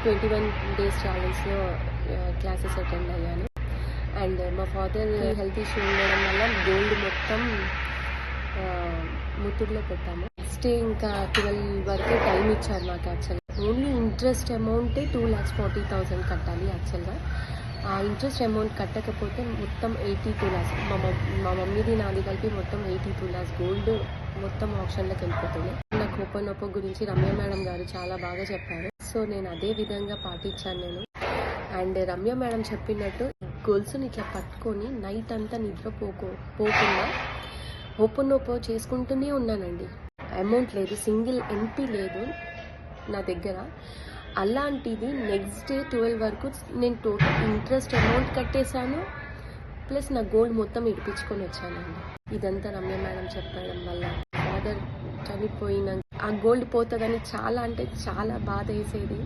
21 days ఛాలెంజ్లో classes attend అయ్యాను. And మా father health issue ఉండడం వల్ల గోల్డ్ మొత్తం ముత్తూరులో పెట్టాము. నెక్స్ట్ ఇంకా 12 వరకు టైం ఇచ్చారు మాకు. యాక్చువల్గా ఓన్లీ ఇంట్రెస్ట్ అమౌంటే 2,40,000 కట్టాలి. యాక్చువల్గా ఆ ఇంట్రెస్ట్ అమౌంట్ కట్టకపోతే మొత్తం 82 lakhs మా మమ్మీది నాది కలిపి మొత్తం 82 lakhs గోల్డ్ మొత్తం ఆప్షన్లోకి వెళ్ళిపోతుంది. నాకు హోపనోపో గురించి రమ్య మేడం గారు చాలా బాగా చెప్పారు. సో నేను అదే విధంగా పాటించాను నేను. అండ్ రమ్య మేడం చెప్పినట్టు గొలుసుని ఇట్లా పట్టుకొని నైట్ అంతా పోకుండా హోపనోపో చేసుకుంటూనే ఉన్నానండి. అమౌంట్ లేదు, సింగిల్ ఎంపీ లేదు నా దగ్గర. అలాంటిది నెక్స్ట్ డే 12 వరకు నేను టోటల్ ఇంట్రెస్ట్ అమౌంట్ కట్టేశాను, ప్లస్ నా గోల్డ్ మొత్తం ఇడిపించుకొని వచ్చానండి. ఇదంతా రమ్య మేడం చెప్పడం వల్ల. ఫాదర్ చనిపోయిన ఆ గోల్డ్ పోతుందని చాలా అంటే చాలా బాధ వేసేది.